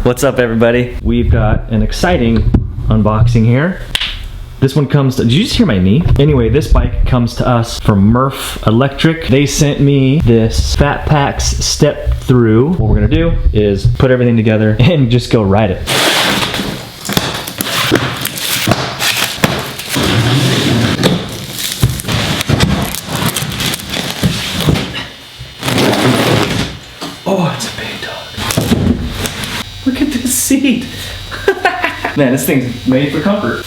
What's up, everybody? We've got an exciting unboxing here. This one comes to, did you just hear my knee? Anyway, this bike comes to us from Murf Electric. They sent me this Fat Pax Step-Thru. What we're gonna do is put everything together and just go ride it. Oh, it's a big dog. Look at this seat. Man, this thing's made for comfort.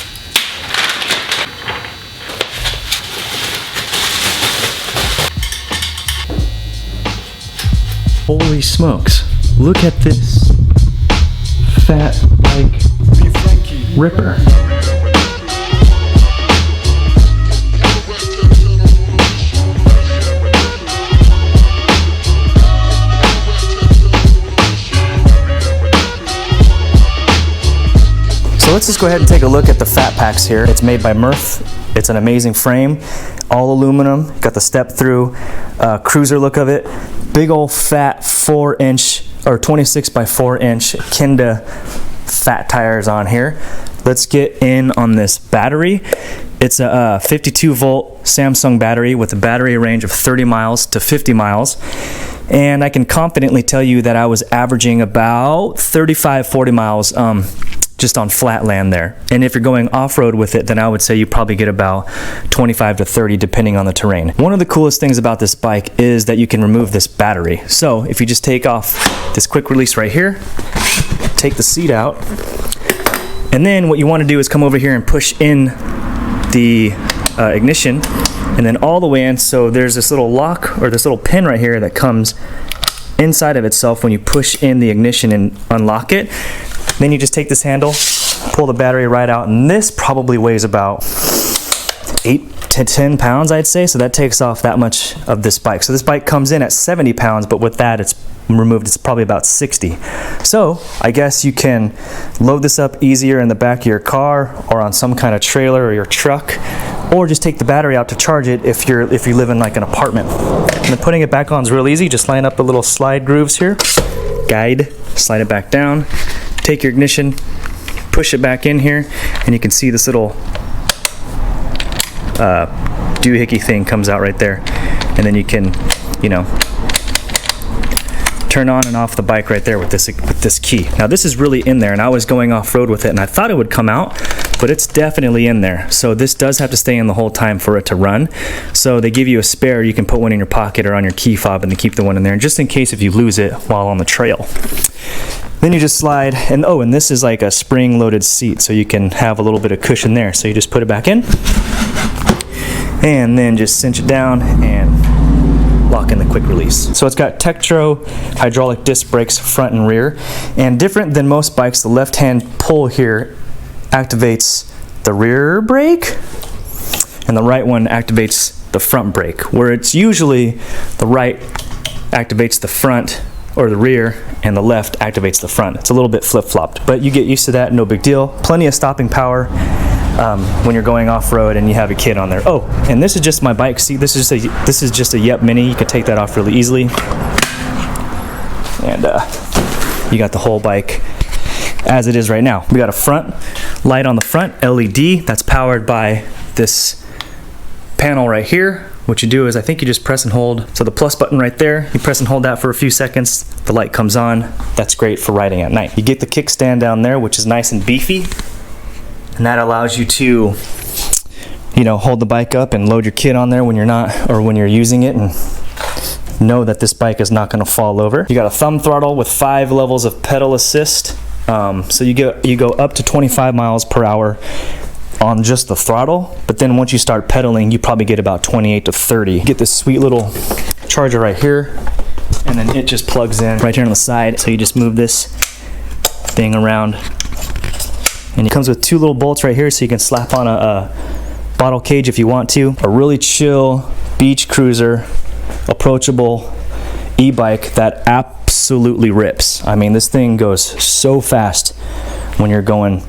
Holy smokes, look at this fat bike ripper. So let's just go ahead and take a look at the Fat Pax here. It's made by Murf. It's an amazing frame, all aluminum. Got the step-through cruiser look of it. Big old fat 4-inch or 26 by 4-inch Kenda fat tires on here. Let's get in on this battery. It's a 52 volt Samsung battery with a battery range of 30 miles to 50 miles. And I can confidently tell you that I was averaging about 35-40 miles just on flat land there. And if you're going off-road with it, then I would say you probably get about 25 to 30 depending on the terrain. One of the coolest things about this bike is that you can remove this battery. So if you just take off this quick release right here, take the seat out, and then what you want to do is come over here and push in the ignition, and then all the way in. So there's this little lock or this little pin right here that comes inside of itself when you push in the ignition and unlock it. Then you just take this handle, pull the battery right out, and this probably weighs about 8 to 10 pounds, I'd say. So that takes off that much of this bike. So this bike comes in at 70 pounds, but with that it's removed, it's probably about 60. So I guess you can load this up easier in the back of your car or on some kind of trailer or your truck, or just take the battery out to charge it if you live in like an apartment. And then putting it back on is real easy. Just line up the little slide grooves here, guide, slide it back down. Take your ignition, push it back in here, and you can see this little doohickey thing comes out right there. And then you can, you know, turn on and off the bike right there with this key. Now this is really in there, and I was going off-road with it, and I thought it would come out, but it's definitely in there. So this does have to stay in the whole time for it to run. So they give you a spare. You can put one in your pocket or on your key fob and then keep the one in there, and just in case if you lose it while on the trail. Then you just slide, and oh, and this is like a spring-loaded seat, so you can have a little bit of cushion there. So you just put it back in, and then just cinch it down and lock in the quick release. So it's got Tektro hydraulic disc brakes front and rear, and different than most bikes, the left-hand pull here activates the rear brake, and the right one activates the front brake, where it's usually the right activates the front or the rear, and the left activates the front. It's a little bit flip-flopped, but you get used to that, no big deal. Plenty of stopping power when you're going off-road and you have a kid on there. Oh, and this is just my bike seat. This is just a Yep Mini. You can take that off really easily, and you got the whole bike as it is right now. We got a front light on the front, LED, that's powered by this panel right here. What you do is, I think you just press and hold. So the plus button right there, you press and hold that for a few seconds, the light comes on. That's great for riding at night. You get the kickstand down there, which is nice and beefy, and that allows you to, you know, hold the bike up and load your kid on there when you're not, or when you're using it, and know that this bike is not going to fall over. You got a thumb throttle with 5 levels of pedal assist. So you go up to 25 miles per hour on just the throttle, but then once you start pedaling, you probably get about 28 to 30. You get this sweet little charger right here, and then it just plugs in right here on the side. So you just move this thing around, and it comes with 2 little bolts right here, so you can slap on a bottle cage if you want to. A really chill beach cruiser, approachable e-bike that absolutely rips. I mean, this thing goes so fast when you're going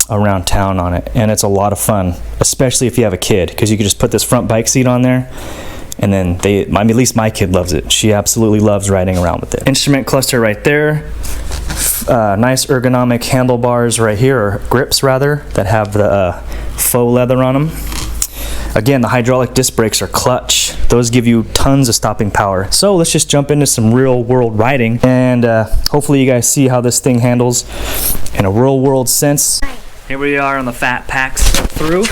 around town on it, and it's a lot of fun, especially if you have a kid, because you can just put this front bike seat on there And then I mean, at least my kid loves it. She absolutely loves riding around with it. Instrument cluster right there. Nice ergonomic handlebars right here, or grips rather, that have the faux leather on them. Again, the hydraulic disc brakes are clutch. Those give you tons of stopping power. So let's just jump into some real world riding, and hopefully you guys see how this thing handles in a real world sense. Here we are on the Fat Pax Step-Thru.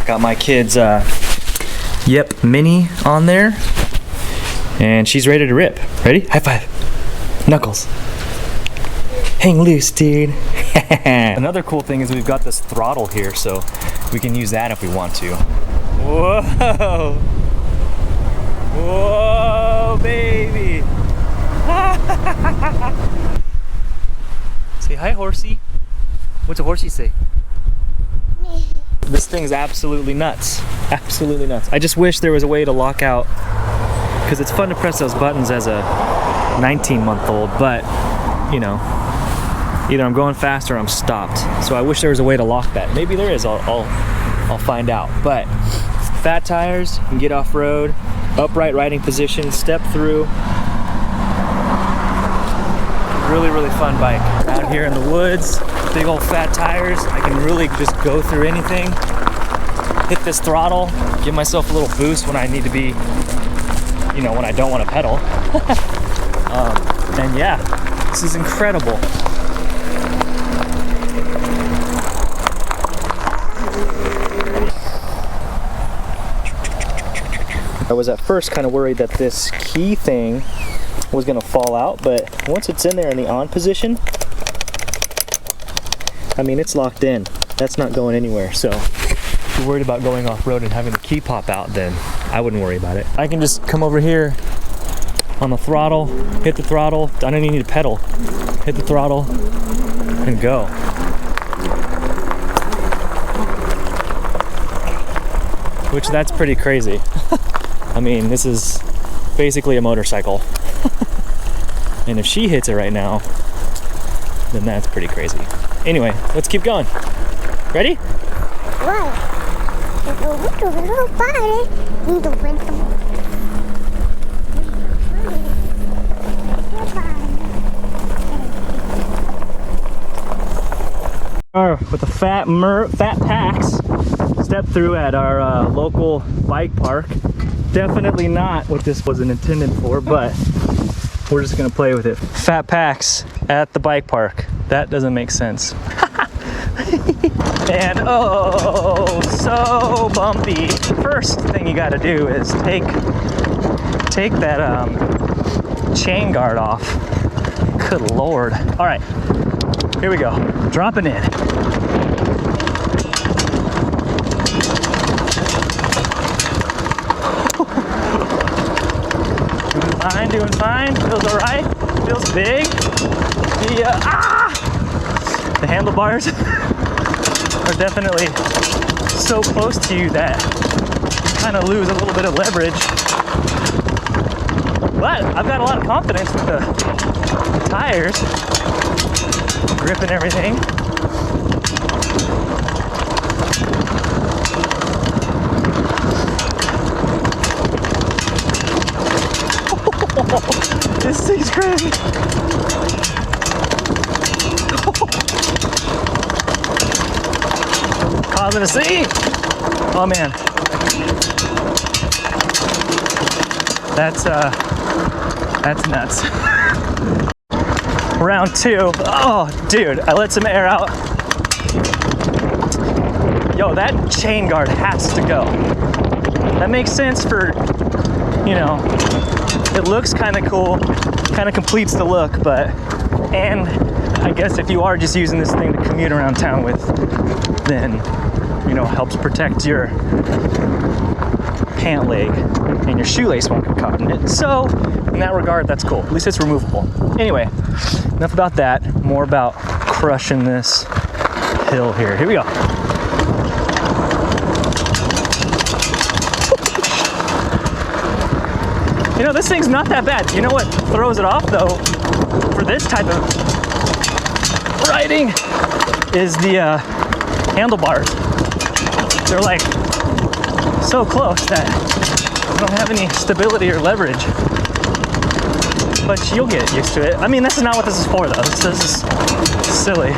Got my kid's Yep Mini on there, and she's ready to rip. Ready? High five. Knuckles. Hang loose, dude. Another cool thing is we've got this throttle here, so we can use that if we want to. Whoa! Whoa, baby! Say hi, horsey. What's a horsey say? This thing's absolutely nuts. Absolutely nuts. I just wish there was a way to lock out, because it's fun to press those buttons as a 19-month-old, but, you know, either I'm going fast or I'm stopped. So I wish there was a way to lock that. Maybe there is. I'll find out. But fat tires, you can get off-road, upright riding position, step through. Really, really fun bike. Out here in the woods, big old fat tires. I can really just go through anything. Hit this throttle, give myself a little boost when I need to be, you know, when I don't want to pedal. And yeah, this is incredible. I was at first kind of worried that this key thing was going to fall out, but once it's in there in the on position, I mean, it's locked in. That's not going anywhere. So if you're worried about going off-road and having the key pop out, then I wouldn't worry about it. I can just come over here on the throttle, hit the throttle. I don't even need to pedal. Hit the throttle and go. Which, that's pretty crazy. I mean, this is basically a motorcycle. And if she hits it right now, then that's pretty crazy. Anyway, let's keep going. Ready? With the Fat Pax Step-Thru at our local bike park. Definitely not what this was intended for, but we're just gonna play with it. Fat Pax at the bike park. That doesn't make sense. And oh, so bumpy. First thing you gotta do is take that chain guard off. Good Lord. All right, here we go. Dropping in. Doing fine, feels all right, feels big. The handlebars are definitely so close to you that you kind of lose a little bit of leverage. But I've got a lot of confidence with the tires, grip and everything. This thing's crazy. Causing a scene. Oh man. That's nuts. Round two. Oh dude, I let some air out. Yo, that chain guard has to go. That makes sense for, you know, it looks kind of cool, kind of completes the look, but, and I guess if you are just using this thing to commute around town with, then, you know, helps protect your pant leg and your shoelace won't get caught in it. So, in that regard, that's cool. At least it's removable. Anyway, enough about that. More about crushing this hill here. Here we go. You know, this thing's not that bad. You know what throws it off, though, for this type of riding is the handlebars. they're like so close that I don't have any stability or leverage. But you'll get used to it. I mean, this is not what this is for though. This is silly.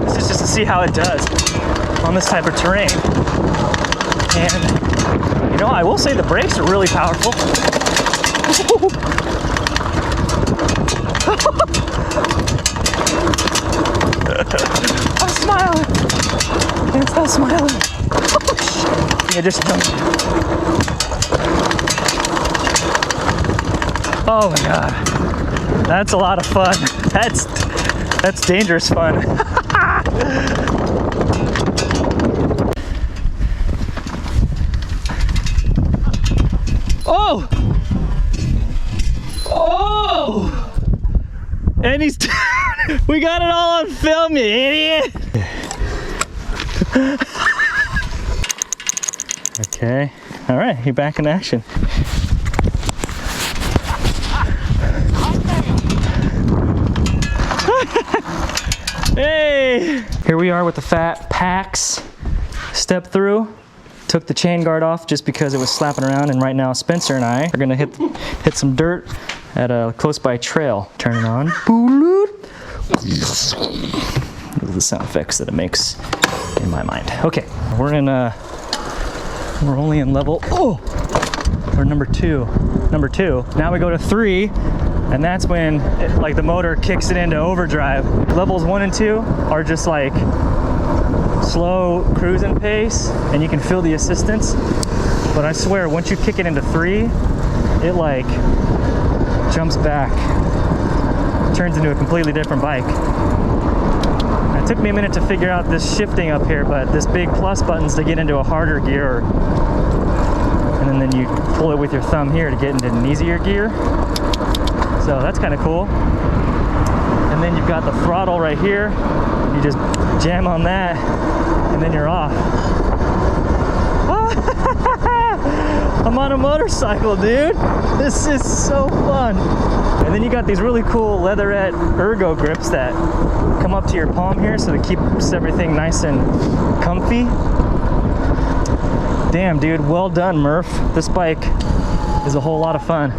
This is just to see how it does on this type of terrain. And, you know, I will say the brakes are really powerful. I'm smiling. Can't stop smiling. Yeah, just jump. Oh my God. That's a lot of fun. That's dangerous fun. Oh! Oh! And he's we got it all on film, you idiot! Okay. Alright, you're back in action. Hey! Here we are with the Fat Pax Step-Thru. Took the chain guard off just because it was slapping around, and right now Spencer and I are gonna hit some dirt at a close by trail. Turn it on. Those are the sound effects that it makes in my mind. Okay, we're only in level, or number two. Now we go to 3, and that's when like the motor kicks it into overdrive. Levels 1 and 2 are just like slow cruising pace, and you can feel the assistance. But I swear, once you kick it into 3, it like jumps back, turns into a completely different bike. It took me a minute to figure out this shifting up here, but this big plus button's to get into a harder gear, and then you pull it with your thumb here to get into an easier gear. So that's kind of cool. And then you've got the throttle right here. You just jam on that, and then you're off. I'm on a motorcycle, dude. This is so fun. And then you got these really cool leatherette ergo grips that come up to your palm here, so it keeps everything nice and comfy. Damn, dude, well done, Murf. This bike is a whole lot of fun.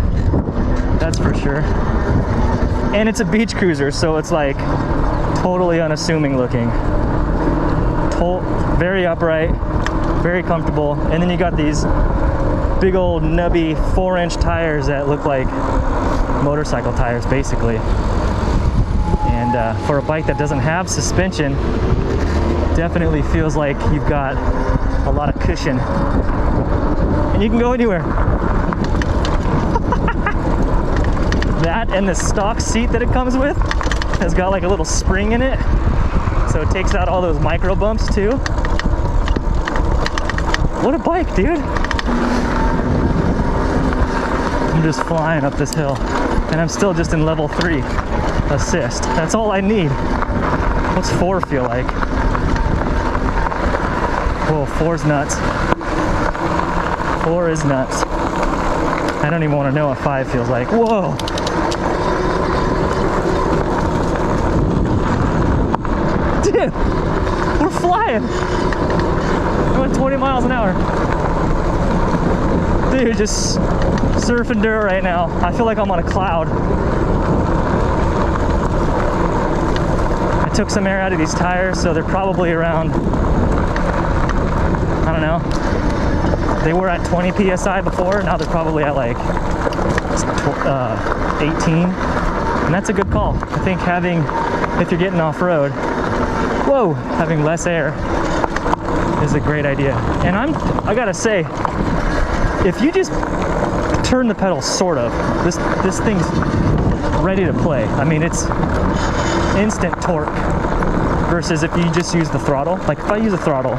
That's for sure. And it's a beach cruiser, so it's like totally unassuming looking. Very upright, very comfortable. And then you got these big old nubby 4-inch tires that look like motorcycle tires basically. And for a bike that doesn't have suspension, definitely feels like you've got a lot of cushion. And you can go anywhere. That and the stock seat that it comes with has got like a little spring in it, so it takes out all those micro bumps too. What a bike, dude. I'm just flying up this hill, and I'm still just in level 3 assist. That's all I need. What's 4 feel like? Whoa, 4's nuts. 4 is nuts. I don't even want to know what 5 feels like. Whoa. Dude, we're flying. I'm going 20 miles an hour. Dude, just surfing dirt right now. I feel like I'm on a cloud. I took some air out of these tires, so they're probably around, I don't know. They were at 20 PSI before, now they're probably at like 18. And that's a good call. I think if you're getting off-road, having less air is a great idea. And I gotta say, if you just turn the pedal sort of, this thing's ready to play. I mean, it's instant torque versus if you just use the throttle. Like if I use a throttle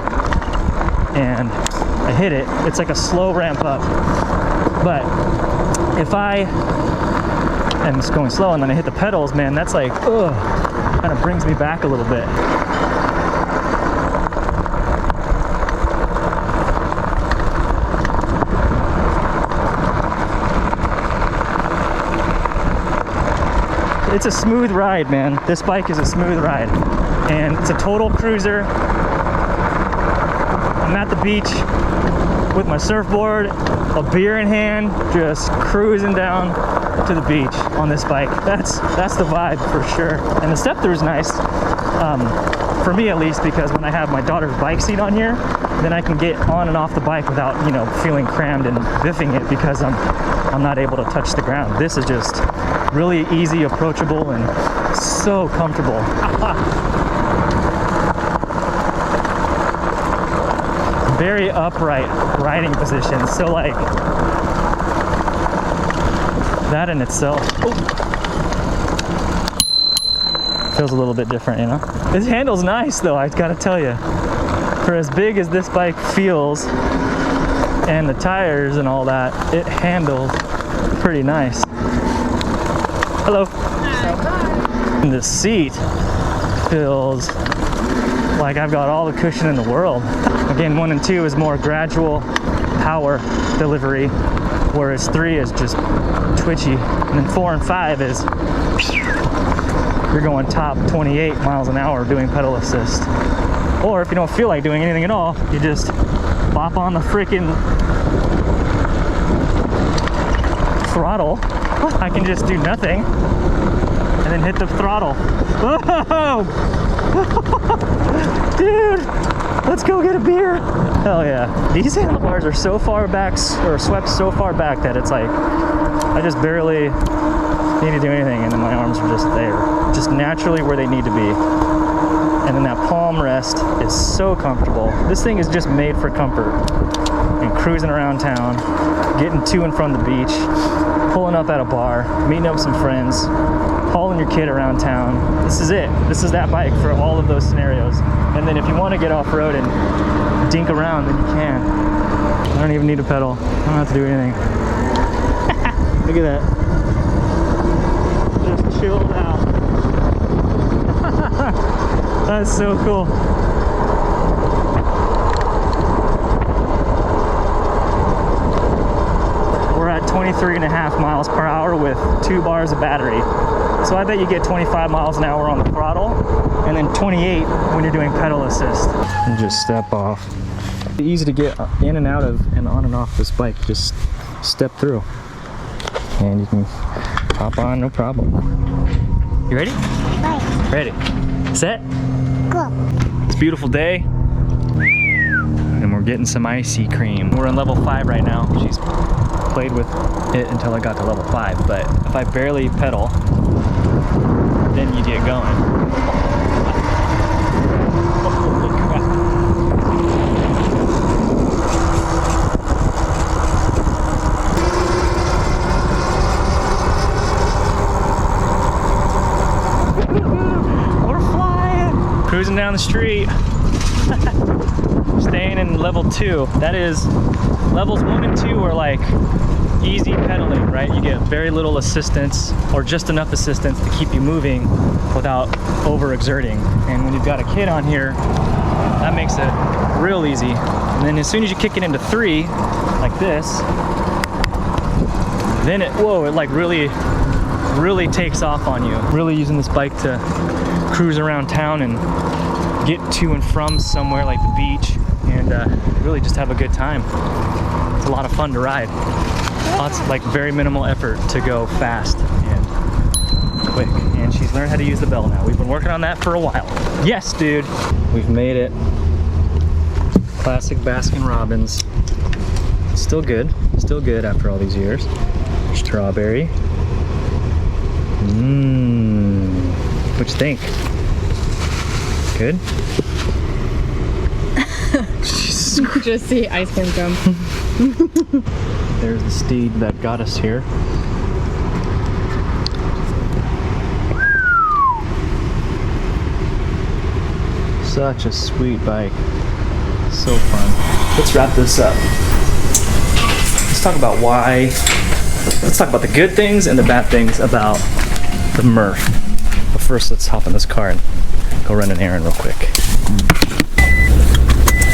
and I hit it, it's like a slow ramp up. But if I am just going slow and then I hit the pedals, man, that's like, kind of brings me back a little bit. It's a smooth ride, man. This bike is a smooth ride, and it's a total cruiser. I I'm at the beach with my surfboard, a beer in hand, just cruising down to the beach on this bike. That's the vibe for sure. And the step-through is nice, for me at least, because when I have my daughter's bike seat on here, then I can get on and off the bike without, you know, feeling crammed and biffing it because I'm not able to touch the ground. This is just really easy, approachable, and so comfortable. Very upright riding position, so like that in itself feels a little bit different, you know? This handle's nice though, I gotta tell you. For as big as this bike feels and the tires and all that, it handles pretty nice. Hello. Hi. And the seat feels like I've got all the cushion in the world. Again, 1 and 2 is more gradual power delivery, whereas 3 is just twitchy. And then 4 and 5 is you're going top 28 miles an hour doing pedal assist. Or if you don't feel like doing anything at all, you just bop on the freaking throttle. I can just do nothing and then hit the throttle. Whoa! Dude, let's go get a beer. Hell yeah. These handlebars are so far back, or swept so far back, that it's like I just barely need to do anything, and then my arms are just there, just naturally where they need to be. And then that palm rest is so comfortable. This thing is just made for comfort. And cruising around town, getting to and from the beach, pulling up at a bar, meeting up with some friends, hauling your kid around town. This is it. This is that bike for all of those scenarios. And then if you want to get off-road and dink around, then you can. I don't even need a pedal. I don't have to do anything. Look at that. Just chilled out. That's so cool. We're at 23.5 miles per hour with 2 bars of battery. So I bet you get 25 miles an hour on the throttle, and then 28 when you're doing pedal assist. And just step off. Easy to get in and out of and on and off this bike. Just step through. And you can hop on, no problem. You ready? Ready. Set? Go. It's a beautiful day. And we're getting some icy cream. We're on level 5 right now. She's played with it until I got to level 5, but if I barely pedal, then you get going. Holy crap. We're flying! Cruising down the street. Staying in level 2. That is, levels 1 and 2 are like easy pedaling, right? You get very little assistance, or just enough assistance to keep you moving without overexerting. And when you've got a kid on here, that makes it real easy. And then as soon as you kick it into 3, like this, then it, whoa, it like really takes off on you. Really using this bike to cruise around town and get to and from somewhere like the beach, and really just have a good time. It's a lot of fun to ride. Lots, like very minimal effort to go fast and quick. And she's learned how to use the bell now. We've been working on that for a while. Yes, dude. We've made it. Classic Baskin Robbins. Still good. Still good after all these years. Strawberry. What you think? Good? Just see ice cream come. There's the steed that got us here. Such a sweet bike. So fun. Let's wrap this up. Let's talk about let's talk about the good things and the bad things about the Murf. But first, let's hop in this car and go run an errand real quick.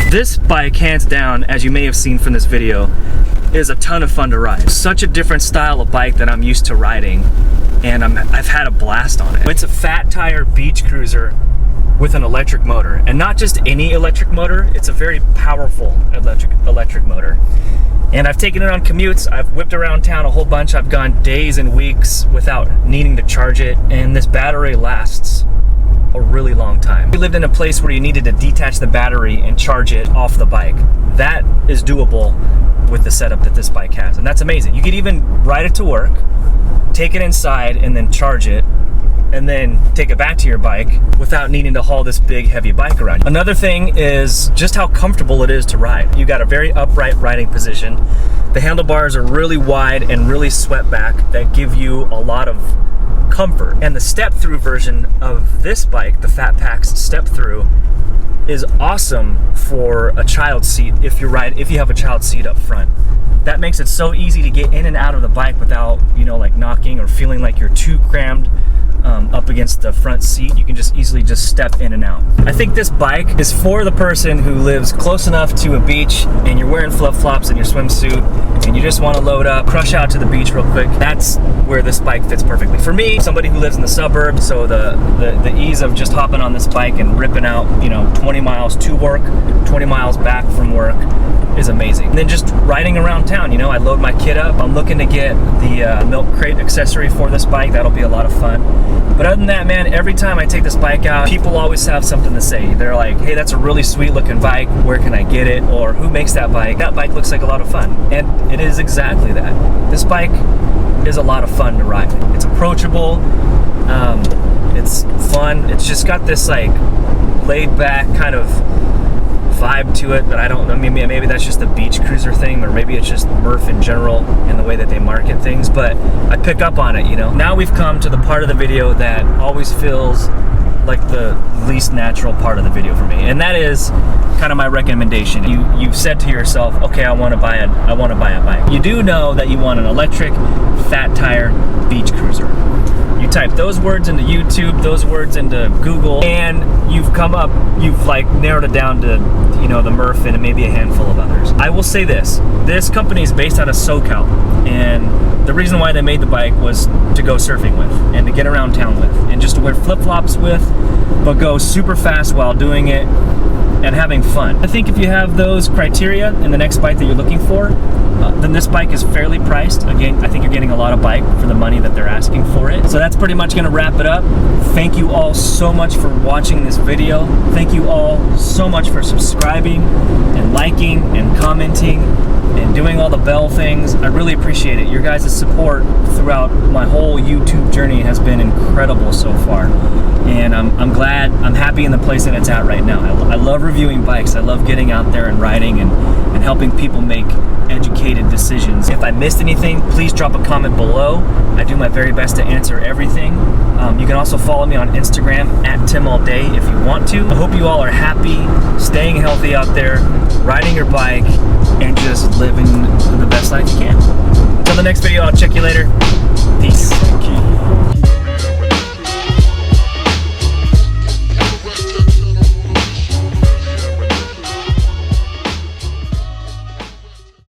This bike, hands down, as you may have seen from this video, is a ton of fun to ride. Such a different style of bike that I'm used to riding, and I've had a blast on it. It's a fat tire beach cruiser with an electric motor, and not just any electric motor. It's a very powerful electric motor. And I've taken it on commutes. I've whipped around town a whole bunch. I've gone days and weeks without needing to charge it, and this battery lasts a really long time. We lived in a place where you needed to detach the battery and charge it off the bike. That is doable with the setup that this bike has, and that's amazing. You could even ride it to work, take it inside, and then charge it, and then take it back to your bike without needing to haul this big heavy bike around. Another thing is just how comfortable it is to ride. You got a very upright riding position. The handlebars are really wide and really swept back that give you a lot of comfort. And the step-through version of this bike, the Fat Pax Step-Thru, is awesome for a child seat if you have a child seat up front. That makes it so easy to get in and out of the bike without, like knocking or feeling like you're too crammed up against the front seat. You can just easily step in and out. I think this bike is for the person who lives close enough to a beach and you're wearing flip-flops and your swimsuit and you just want to load up, crush out to the beach real quick. That's where this bike fits perfectly. For me, somebody who lives in the suburbs, so the ease of just hopping on this bike and ripping out 20 miles to work, 20 miles back from work is amazing. And then just riding around town, I load my kid up. I'm looking to get the milk crate accessory for this bike. That'll be a lot of fun. But other than that, man, every time I take this bike out, people always have something to say. They're like, hey, that's a really sweet looking bike. Where can I get it? Or who makes that bike? That bike looks like a lot of fun. And it is exactly that. This bike is a lot of fun to ride. It's approachable. It's fun. It's just got this like laid back kind of vibe to it that I don't know. Maybe that's just the beach cruiser thing, or maybe it's just Murf in general and the way that they market things, but I pick up on it. Now we've come to the part of the video that always feels like the least natural part of the video for me, and that is kind of my recommendation. You've said to yourself, okay, I want to buy a bike. You do know that you want an electric fat tire beach cruiser. You type those words into YouTube, those words into Google, and you've narrowed it down to the Murf and maybe a handful of others. I will say this company is based out of SoCal, and the reason why they made the bike was to go surfing with and to get around town with and just to wear flip-flops with, but go super fast while doing it and having fun. I think if you have those criteria in the next bike that you're looking for, then this bike is fairly priced. Again, I think you're getting a lot of bike for the money that they're asking for it. So that's pretty much gonna wrap it up. Thank you all so much for watching this video. Thank you all so much for subscribing and liking and commenting and doing all the bell things. I really appreciate it. Your guys' support throughout my whole YouTube journey has been incredible so far. And I'm glad, I'm happy in the place that it's at right now. I love reviewing bikes. I love getting out there and riding and helping people make educated decisions. If I missed anything, please drop a comment below. I do my very best to answer everything. You can also follow me on Instagram @TimAllDay if you want to. I hope you all are happy, staying healthy out there, riding your bike, and just living the best life you can. Until the next video, I'll check you later. Peace.